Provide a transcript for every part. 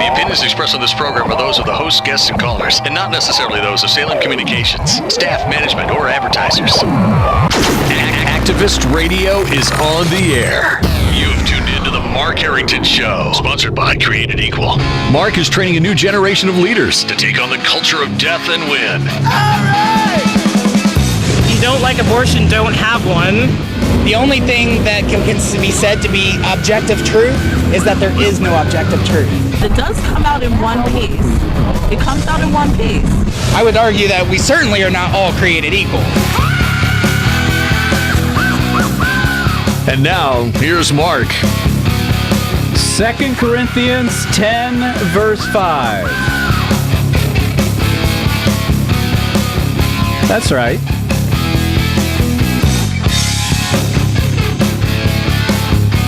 The opinions expressed on this program are those of the hosts, guests, and callers, and not necessarily those of Salem Communications, staff, management, or advertisers. Activist Radio is on the air. You have tuned into the Mark Harrington Show, sponsored by Created Equal. Mark is training a new generation of leaders to take on the culture of death and win. All right! If you don't like abortion, don't have one. The only thing that can be said to be objective truth is that there is no objective truth. It does come out in one piece. It comes out in one piece. I would argue that we certainly are not all created equal. And now, here's Mark. 2 Corinthians 10, verse 5. That's right.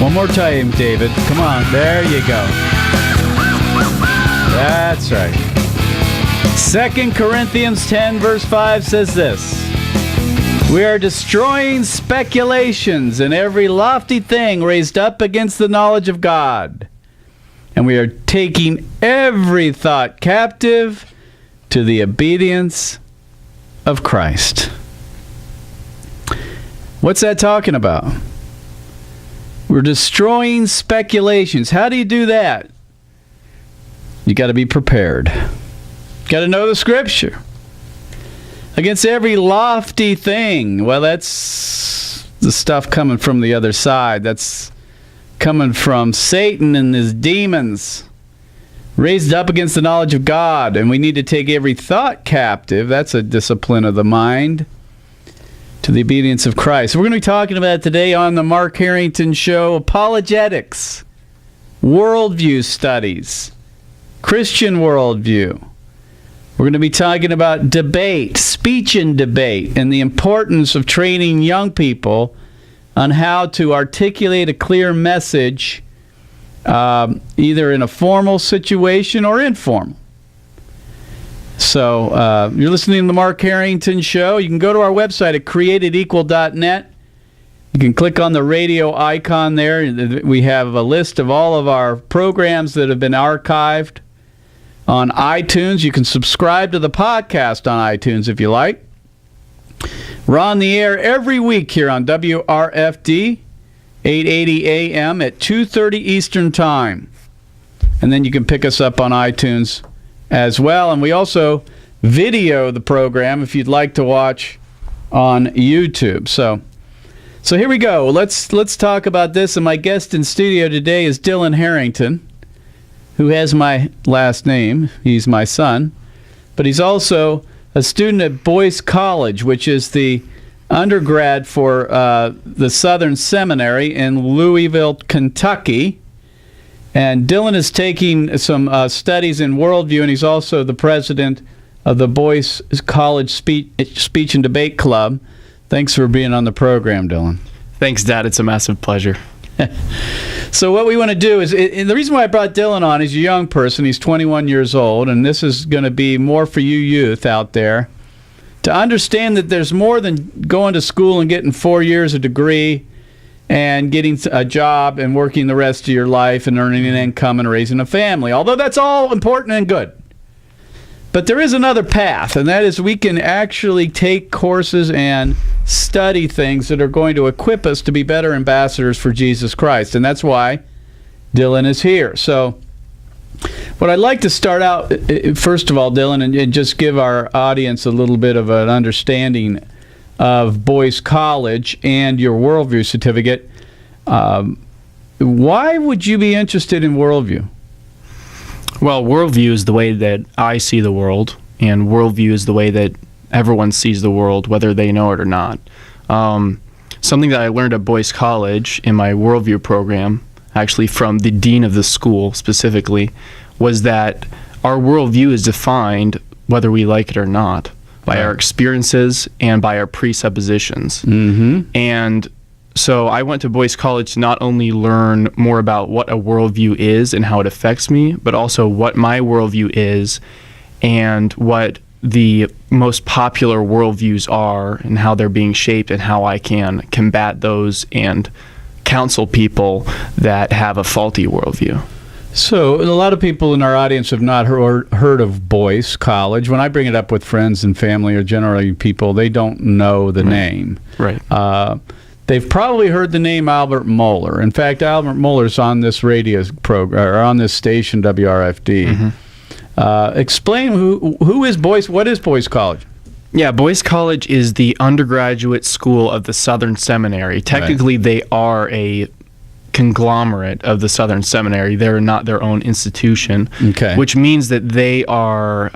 One more time, David. Come on. There you go. That's right. 2 Corinthians 10, verse 5 says this. We are destroying speculations and every lofty thing raised up against the knowledge of God. And we are taking every thought captive to the obedience of Christ. What's that talking about? We're destroying speculations. How do you do that? You got to be prepared. Got to know the Scripture. Against every lofty thing. Well, that's the stuff coming from the other side. That's coming from Satan and his demons. Raised up against the knowledge of God. And we need to take every thought captive. That's a discipline of the mind. To the obedience of Christ. We're going to be talking about today on the Mark Harrington Show, apologetics, worldview studies, Christian worldview. We're going to be talking about debate, speech and debate, and the importance of training young people on how to articulate a clear message, either in a formal situation or informal. So, you're listening to the Mark Harrington Show. You can go to our website at createdequal.net. You can click on the radio icon there. We have a list of all of our programs that have been archived on iTunes. You can subscribe to the podcast on iTunes if you like. We're on the air every week here on WRFD, 880 AM at 2:30 Eastern Time. And then you can pick us up on iTunes as well. And we also video the program if you'd like to watch on YouTube. So here we go. Let's talk about this. And my guest in studio today is Dylan Harrington, who has my last name. He's my son. But he's also a student at Boyce College, which is the undergrad for the Southern Seminary in Louisville, Kentucky. And Dylan is taking some studies in worldview, and he's also the president of the Boyce College Speech and Debate Club. Thanks for being on the program, Dylan. Thanks, Dad. It's a massive pleasure. So what we want to do is, and the reason why I brought Dylan on, he's a young person. He's 21 years old, and this is going to be more for you youth out there to understand that there's more than going to school and getting 4 years of degree and getting a job and working the rest of your life and earning an income and raising a family, although that's all important and good. But there is another path, and that is we can actually take courses and study things that are going to equip us to be better ambassadors for Jesus Christ, and that's why Dylan is here. So what I'd like to start out, first of all, Dylan, and just give our audience a little bit of an understanding of Boyce College and your worldview certificate. Why would you be interested in worldview? Well, worldview is the way that I see the world, and worldview is the way that everyone sees the world, whether they know it or not. Something that I learned at Boyce College in my worldview program, actually from the dean of the school specifically, was that our worldview is defined, whether we like it or not, by our experiences and by our presuppositions. Mm-hmm. And so I went to Boyce College to not only learn more about what a worldview is and how it affects me, but also what my worldview is and what the most popular worldviews are and how they're being shaped and how I can combat those and counsel people that have a faulty worldview. So, a lot of people in our audience have not heard of Boyce College. When I bring it up with friends and family, or generally people, they don't know the name. Right. They've probably heard the name Albert Mohler. In fact, Albert Mohler's on this radio program, or on this station, WRFD. Explain who is Boyce. What is Boyce College? Yeah, Boyce College is the undergraduate school of the Southern Seminary. Technically, they are a conglomerate of the Southern Seminary. They're not their own institution, which means that they are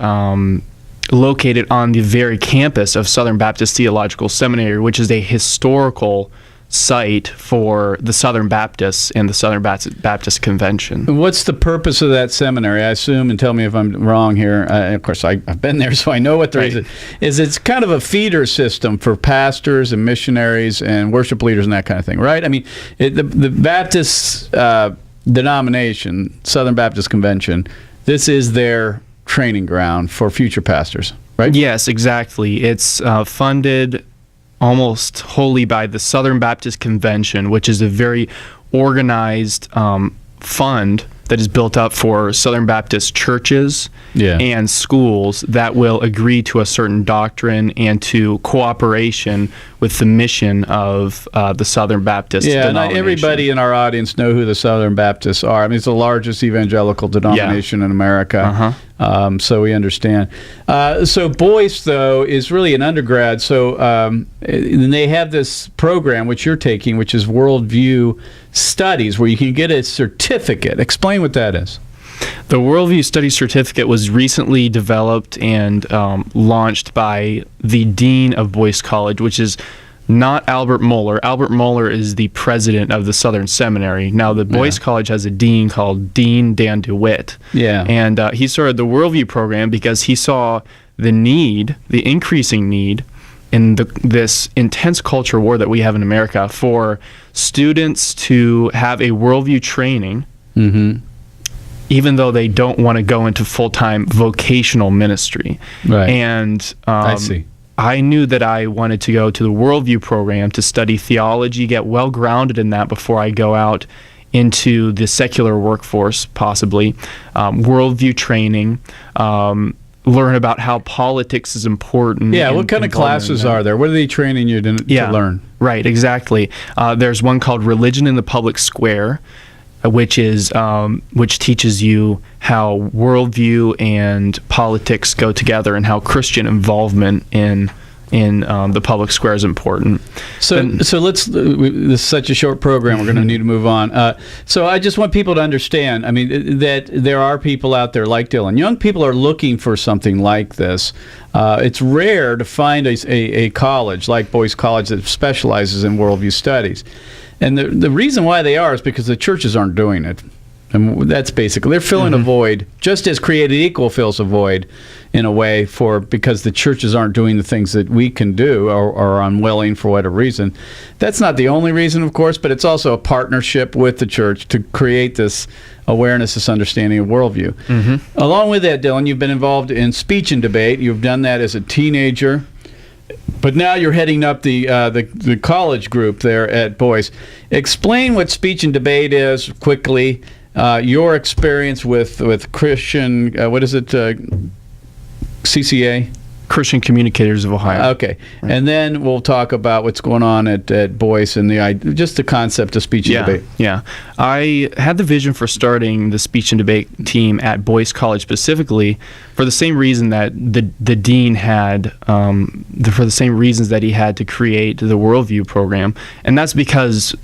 located on the very campus of Southern Baptist Theological Seminary, which is a historical site for the Southern Baptists and the Southern Baptist Convention. What's the purpose of that seminary? I assume, and tell me if I'm wrong here. Of course, I've been there, so I know what there is. It's kind of a feeder system for pastors and missionaries and worship leaders and that kind of thing, right? I mean, the Baptist denomination, Southern Baptist Convention, this is their training ground for future pastors, right? Yes, exactly. It's funded almost wholly by the Southern Baptist Convention, which is a very organized fund that is built up for Southern Baptist churches and schools that will agree to a certain doctrine and to cooperation with the mission of the Southern Baptist denomination. Everybody in our audience know who the Southern Baptists are. I mean, it's the largest evangelical denomination in America. So we understand. So Boyce, though, is really an undergrad. So and they have this program, which you're taking, which is Worldview Studies, where you can get a certificate. Explain what that is. The Worldview Studies Certificate was recently developed and launched by the Dean of Boyce College, which is not Albert Mohler. Albert Mohler is the president of the Southern Seminary. Now, the Boyce College has a dean called Dean Dan DeWitt. And he started the Worldview program because he saw the need, the increasing need, in this intense culture war that we have in America for students to have a worldview training, even though they don't want to go into full-time vocational ministry. And I see. I knew that I wanted to go to the Worldview program to study theology, get well-grounded in that before I go out into the secular workforce, possibly. Worldview training, learn about how politics is important. What kind of classes are there? What are they training you to learn? Right, exactly. There's one called Religion in the Public Square, which teaches you how worldview and politics go together and how Christian involvement in the public square is important. So let's. This is such a short program. We're going to need to move on. So I just want people to understand. I mean, that there are people out there like Dylan. Young people are looking for something like this. It's rare to find a college like Boyce College that specializes in worldview studies. And the reason why they are is because the churches aren't doing it. And that's basically, they're filling a void, just as Created Equal fills a void in a way because the churches aren't doing the things that we can do or are unwilling for whatever reason. That's not the only reason, of course, but it's also a partnership with the church to create this awareness, this understanding of worldview. Along with that, Dylan, you've been involved in speech and debate. You've done that as a teenager. But now you're heading up the college group there at Boyce. Explain what speech and debate is quickly. Your experience with Christian, what is it, CCA? Christian Communicators of Ohio. Okay. Right. And then we'll talk about what's going on at Boyce and just the concept of speech and debate. Yeah. I had the vision for starting the speech and debate team at Boyce College specifically for the same reason that the dean had, for the same reasons that he had to create the Worldview program. And that's because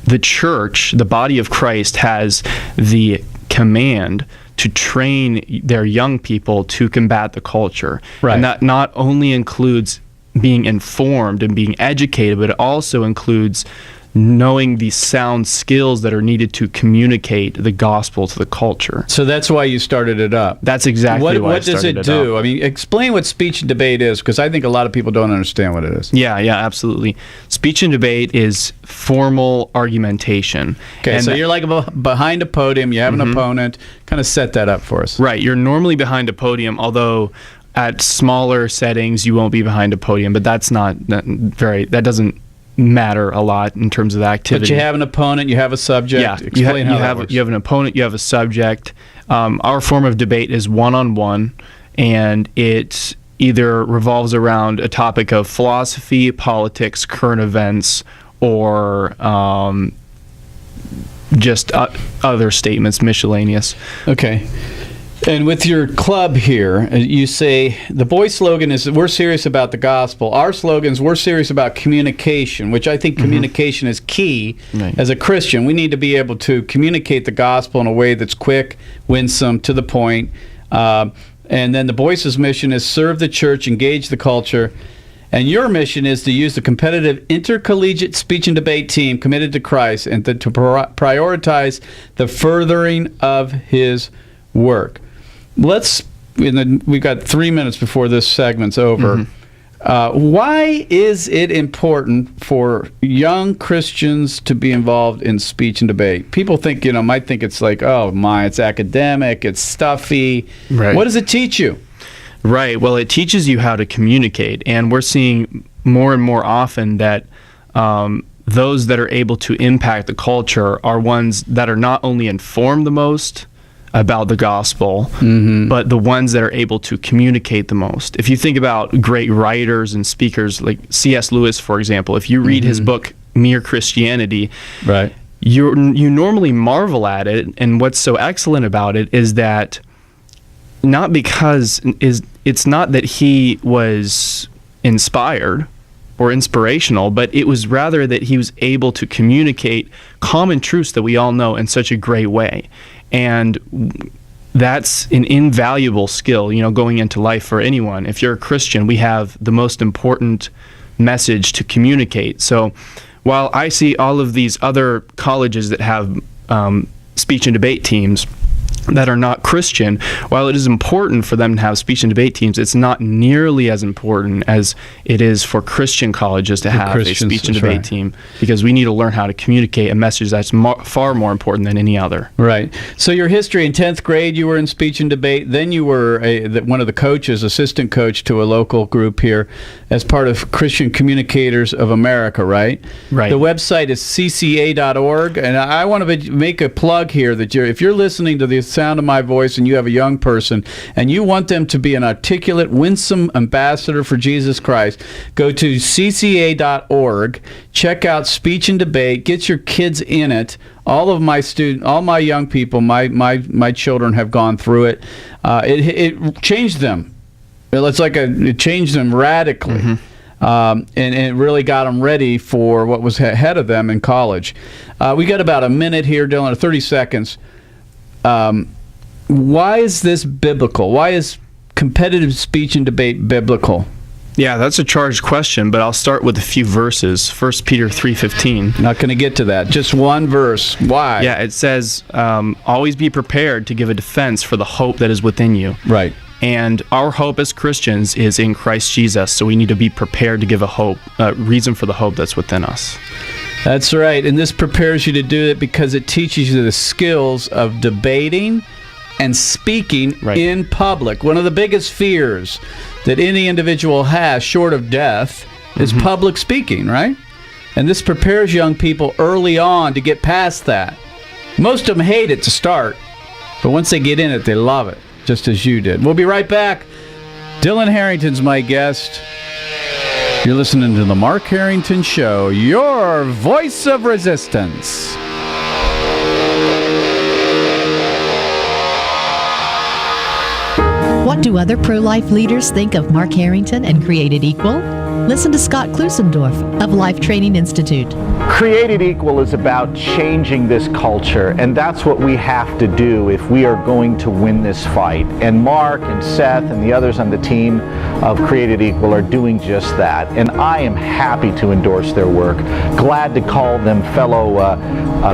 the church, the body of Christ, has the command to train their young people to combat the culture. Right. And that not only includes being informed and being educated, but it also includes knowing the sound skills that are needed to communicate the gospel to the culture. So that's why you started it up. That's exactly why I started it up. What does it do? I mean, explain what speech and debate is, because I think a lot of people don't understand what it is. Yeah, absolutely. Speech and debate is formal argumentation. Okay, so you're like behind a podium, you have an opponent. Kind of set that up for us. Right, you're normally behind a podium, although at smaller settings you won't be behind a podium, but that doesn't matter a lot in terms of the activity. But you have an opponent, you have a subject. Yeah, Explain how that works. you have an opponent, you have a subject. Our form of debate is one-on-one, and it either revolves around a topic of philosophy, politics, current events, or just other statements, miscellaneous. Okay. And with your club here, you say the boys' slogan is we're serious about the gospel. Our slogan is we're serious about communication, which I think communication is key. Right. As a Christian, we need to be able to communicate the gospel in a way that's quick, winsome, to the point. And then the boys' mission is serve the church, engage the culture. And your mission is to use the competitive intercollegiate speech and debate team committed to Christ and to prioritize the furthering of his work. We've got 3 minutes before this segment's over. Why is it important for young Christians to be involved in speech and debate? People think, might think it's like, it's academic, it's stuffy. Right. What does it teach you? Right. Well, it teaches you how to communicate, and we're seeing more and more often that those that are able to impact the culture are ones that are not only informed the most about the gospel, but the ones that are able to communicate the most. If you think about great writers and speakers like C.S. Lewis, for example, if you read his book, Mere Christianity, right, you normally marvel at it, and what's so excellent about it is that it's not that he was inspired or inspirational, but it was rather that he was able to communicate common truths that we all know in such a great way. And that's an invaluable skill, going into life for anyone. If you're a Christian, we have the most important message to communicate. So while I see all of these other colleges that have speech and debate teams that are not Christian, while it is important for them to have speech and debate teams, it's not nearly as important as it is for Christian colleges to have a speech and debate team, because we need to learn how to communicate a message that's far more important than any other. Right. So your history in 10th grade, you were in speech and debate. Then you were one of the coaches, assistant coach to a local group here as part of Christian Communicators of America, right? Right. The website is cca.org, and I want to make a plug here that if you're listening to the sound of my voice and you have a young person and you want them to be an articulate, winsome ambassador for Jesus Christ, go to cca.org, check out speech and debate, get your kids in it. All my young people, my children have gone through it. It changed them. It changed them radically. And it really got them ready for what was ahead of them in college. We got about a minute here, Dylan, or 30 seconds. Why is this biblical? Why is competitive speech and debate biblical? Yeah, that's a charged question, but I'll start with a few verses. 1 Peter 3:15. Not going to get to that. Just one verse. Why? Yeah, it says, always be prepared to give a defense for the hope that is within you. Right. And our hope as Christians is in Christ Jesus, so we need to be prepared to give a reason for the hope that's within us. That's right, and this prepares you to do it because it teaches you the skills of debating and speaking in public. One of the biggest fears that any individual has, short of death, is public speaking, right? And this prepares young people early on to get past that. Most of them hate it to start, but once they get in it, they love it, just as you did. We'll be right back. Dylan Harrington's my guest. You're listening to The Mark Harrington Show, your voice of resistance. What do other pro-life leaders think of Mark Harrington and Created Equal? Listen to Scott Klusendorf of Life Training Institute. Created Equal is about changing this culture, and that's what we have to do if we are going to win this fight. And Mark and Seth and the others on the team of Created Equal are doing just that. And I am happy to endorse their work. Glad to call them fellow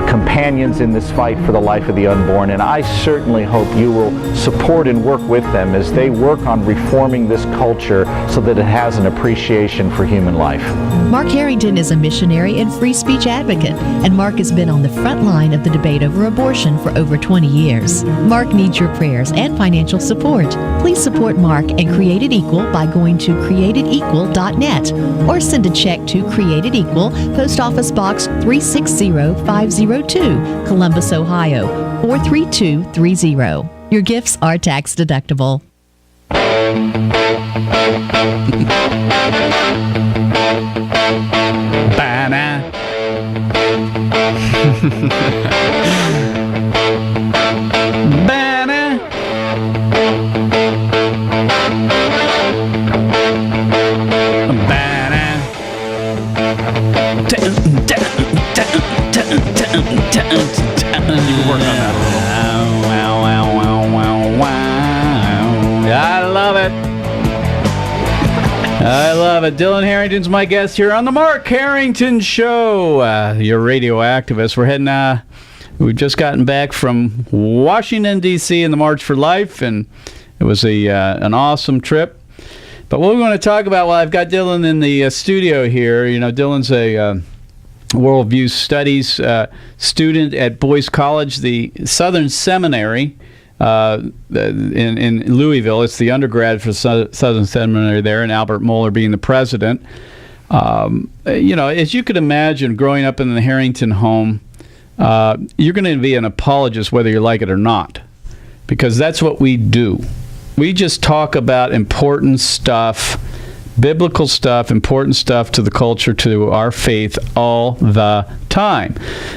companions in this fight for the life of the unborn. And I certainly hope you will support and work with them as they work on reforming this culture so that it has an appreciation for human life. Mark Harrington is a missionary and free speech advocate, and Mark has been on the front line of the debate over abortion for over 20 years. Mark needs your prayers and financial support. Please support Mark and Created Equal by by going to createdequal.net or send a check to Created Equal, Post Office Box 360502, Columbus, Ohio 43230. Your gifts are tax deductible. Banana. Banana. Banana. You can work on that a little. Wow, wow, wow, wow, wow. I love it. I love it. Dylan Harrington's my guest here on the Mark Harrington Show. Your radio activist. We're heading. We've just gotten back from Washington D.C. in the March for Life, and it was an awesome trip. But what we want to talk about, well, I've got Dylan in the studio here. You know, Dylan's a worldview studies student at Boyce College, the Southern Seminary in Louisville. It's the undergrad for Southern Seminary there, and Albert Mohler being the president. You know, as you could imagine, growing up in the Harrington home, you're going to be an apologist whether you like it or not, because that's what we do. We just talk about important stuff, biblical stuff, important stuff to the culture, to our faith all the time.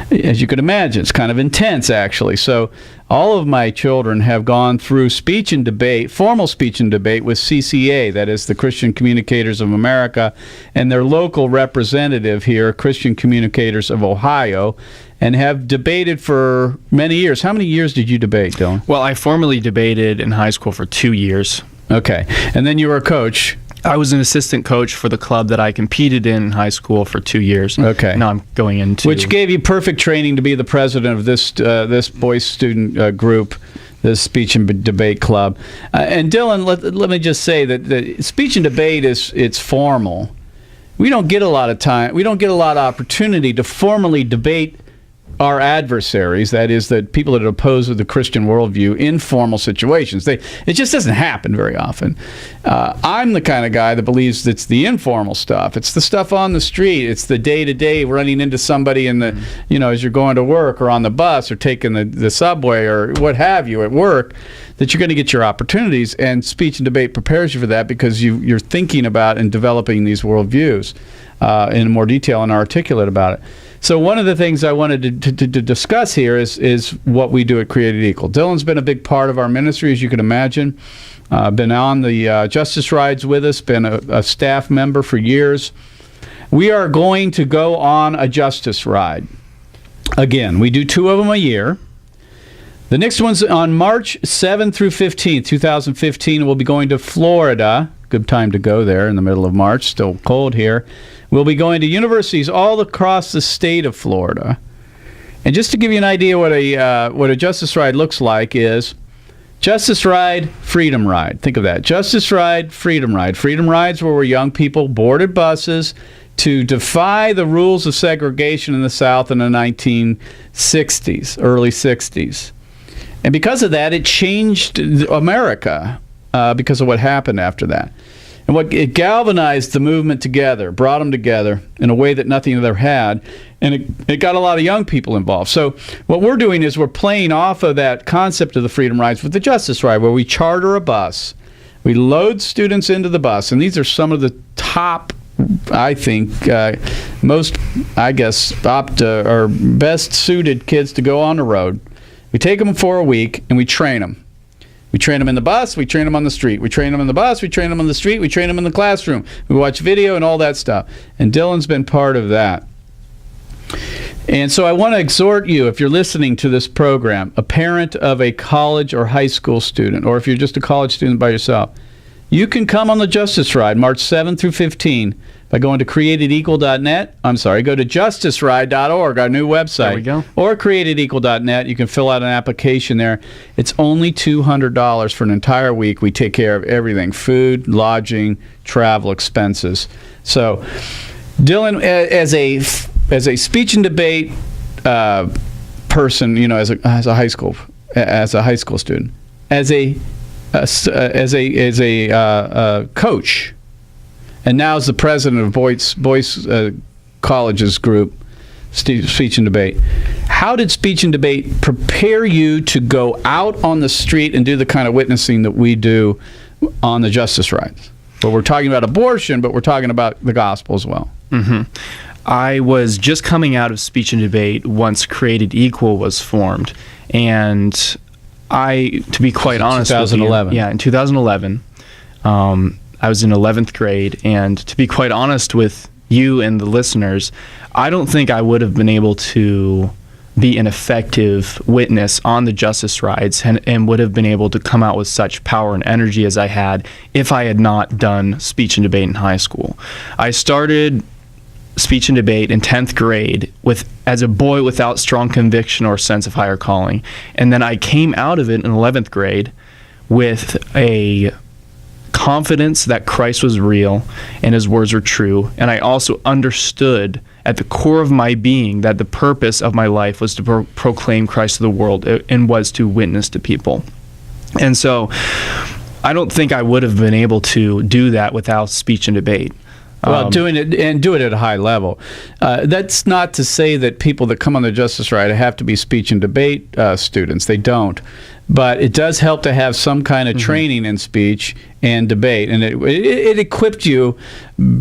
As you can imagine, it's kind of intense, actually. So all of my children have gone through speech and debate, formal speech and debate with CCA, that is the Christian Communicators of America, and their local representative here, Christian Communicators of Ohio, and have debated for many years. How many years did you debate, Dylan? Well, I formally debated in high school for 2 years. Okay. And then you were a coach. I was an assistant coach for the club that I competed in high school for 2 years. Okay. Now I'm going into... Which gave you perfect training to be the president of this Boyce student group, this speech and debate club. And Dylan, let me just say that the speech and debate it's formal. We don't get a lot of time. We don't get a lot of opportunity to formally debate our adversaries, that is, the people that oppose the Christian worldview, in formal situations. It just doesn't happen very often. I'm the kind of guy that believes it's the informal stuff. It's the stuff on the street. It's the day-to-day running into somebody in the, you know, as you're going to work or on the bus or taking the subway or what have you at work, that you're going to get your opportunities. And speech and debate prepares you for that, because you're thinking about and developing these worldviews in more detail and articulate about it. So one of the things I wanted to discuss here is what we do at Created Equal. Dylan's been a big part of our ministry, as you can imagine. Been on the Justice Rides with us, been a staff member for years. We are going to go on a Justice Ride. Again, we do 2 of them a year. The next one's on March 7th through 15th, 2015. We'll be going to Florida. Good time to go there in the middle of March. Still cold here. We'll be going to universities all across the state of Florida. And just to give you an idea what a Justice Ride looks like is Justice Ride, Freedom Ride. Think of that. Justice Ride, Freedom Ride. Freedom Rides where young people boarded buses to defy the rules of segregation in the South in the 1960s, early 60s. And because of that, it changed America because of what happened after that. And it galvanized the movement together, brought them together in a way that nothing had ever had, and it got a lot of young people involved. So what we're doing is we're playing off of that concept of the Freedom Rides with the Justice Ride, where we charter a bus, we load students into the bus, and these are some of the top, I think, most, I guess, or best suited kids to go on the road. We take them for a week, and we train them. We train them in the bus, we train them on the street. We train them in the bus, we train them on the street, we train them in the classroom. We watch video and all that stuff. And Dylan's been part of that. And so I want to exhort you, if you're listening to this program, a parent of a college or high school student, or if you're just a college student by yourself, you can come on the Justice Ride, March 7 through 15, by going to createdequal.net. I'm sorry, go to justiceride.org, our new website. There we go. Or createdequal.net. You can fill out an application there. It's only $200 for an entire week. We take care of everything: food, lodging, travel expenses. So, Dylan, as a speech and debate person, you know, as a high school student, as a as a coach, and now is the president of Boyce College's group, Speech and Debate. How did Speech and Debate prepare you to go out on the street and do the kind of witnessing that we do on the justice rides? Well, we're talking about abortion, but we're talking about the gospel as well. Mm-hmm. I was just coming out of Speech and Debate once Created Equal was formed, and to be quite honest 2011. with you, in 2011, I was in 11th grade, and to be quite honest with you and the listeners, I don't think I would have been able to be an effective witness on the justice rides and would have been able to come out with such power and energy as I had if I had not done Speech and Debate in high school. I started Speech and Debate in 10th grade as a boy without strong conviction or sense of higher calling. And then I came out of it in 11th grade with a confidence that Christ was real and his words were true. And I also understood at the core of my being that the purpose of my life was to proclaim Christ to the world and was to witness to people. And so I don't think I would have been able to do that without Speech and Debate. Well, do it at a high level. That's not to say that people that come on the Justice Ride have to be Speech and Debate students. They don't. But it does help to have some kind of training in speech and debate. And it equipped you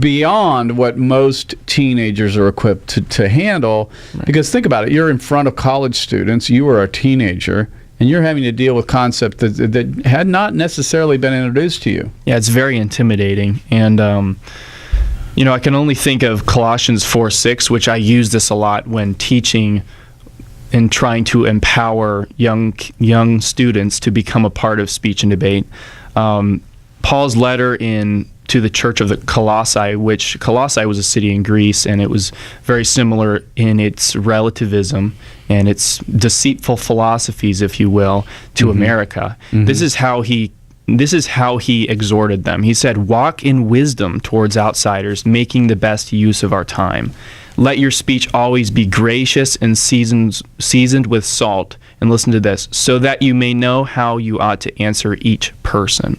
beyond what most teenagers are equipped to handle. Right. Because think about it. You're in front of college students. You were a teenager. And you're having to deal with concepts that had not necessarily been introduced to you. Yeah, it's very intimidating. And I can only think of Colossians 4:6, which I use this a lot when teaching and trying to empower young students to become a part of Speech and Debate. Paul's letter to the church of the Colossae, which Colossae was a city in Greece, and it was very similar in its relativism and its deceitful philosophies, if you will, to America. This is how he exhorted them. He said, "Walk in wisdom towards outsiders, making the best use of our time. Let your speech always be gracious and seasoned with salt." And listen to this, "so that you may know how you ought to answer each person."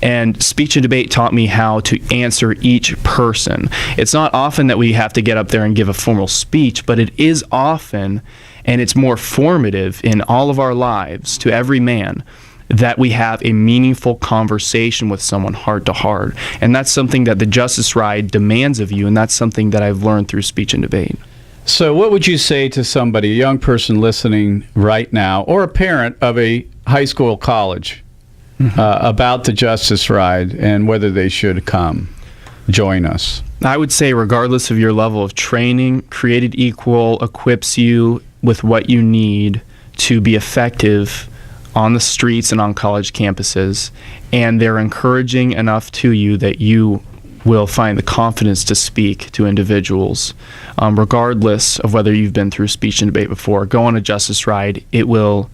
And Speech and Debate taught me how to answer each person. It's not often that we have to get up there and give a formal speech, but it is often, and it's more formative in all of our lives to every man, that we have a meaningful conversation with someone heart to heart. And that's something that the Justice Ride demands of you, and that's something that I've learned through Speech and Debate. So what would you say to somebody, a young person listening right now, or a parent of a high school college, about the Justice Ride and whether they should come join us? I would say regardless of your level of training, Created Equal equips you with what you need to be effective on the streets and on college campuses, and they're encouraging enough to you that you will find the confidence to speak to individuals. Regardless of whether you've been through Speech and Debate before, go on a Justice Ride. It will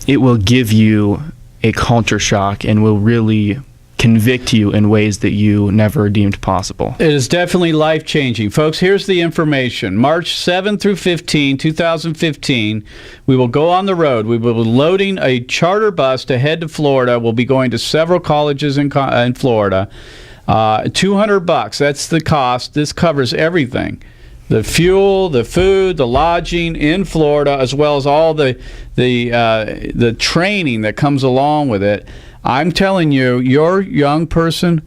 give you a culture shock and will really convict you in ways that you never deemed possible. It is definitely life-changing. Folks, here's the information. March 7 through 15, 2015, we will go on the road. We will be loading a charter bus to head to Florida. We'll be going to several colleges in Florida. $200, that's the cost. This covers everything. The fuel, the food, the lodging in Florida, as well as all the training that comes along with it. I'm telling you, your young person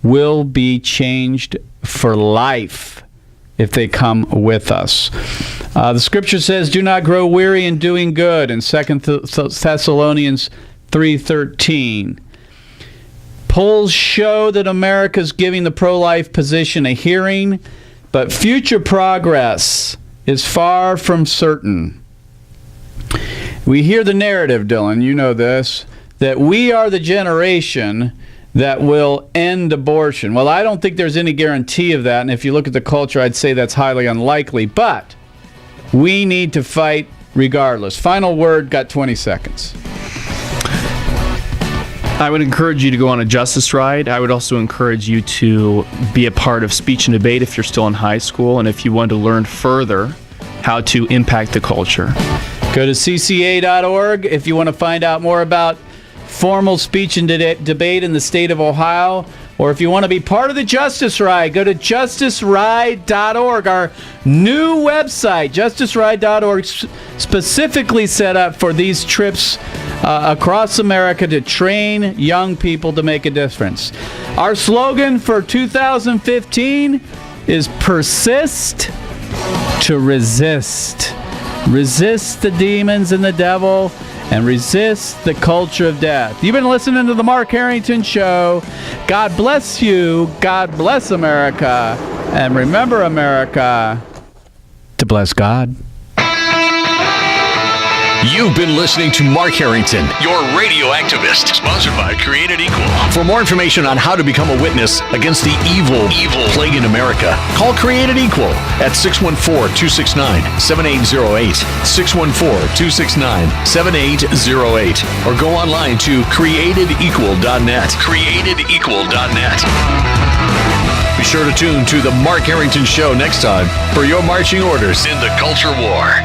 will be changed for life if they come with us. The scripture says, "Do not grow weary in doing good," in 2 Thessalonians 3:13. Polls show that America's giving the pro-life position a hearing, but future progress is far from certain. We hear the narrative, Dylan, you know this, that we are the generation that will end abortion. Well, I don't think there's any guarantee of that, and if you look at the culture, I'd say that's highly unlikely, but we need to fight regardless. Final word, got 20 seconds. I would encourage you to go on a Justice Ride. I would also encourage you to be a part of Speech and Debate if you're still in high school, and if you want to learn further how to impact the culture. Go to cca.org if you want to find out more about formal speech and debate in the state of Ohio. Or if you want to be part of the Justice Ride, go to justiceride.org, our new website, justiceride.org, specifically set up for these trips across America to train young people to make a difference. Our slogan for 2015 is persist to resist. Resist the demons and the devil, and resist the culture of death. You've been listening to The Mark Harrington Show. God bless you. God bless America. And remember, America, to bless God. You've been listening to Mark Harrington, your radio activist, sponsored by Created Equal. For more information on how to become a witness against the evil plague in America, call Created Equal at 614-269-7808, 614-269-7808, or go online to createdequal.net, createdequal.net. Be sure to tune to The Mark Harrington Show next time for your marching orders in the culture war.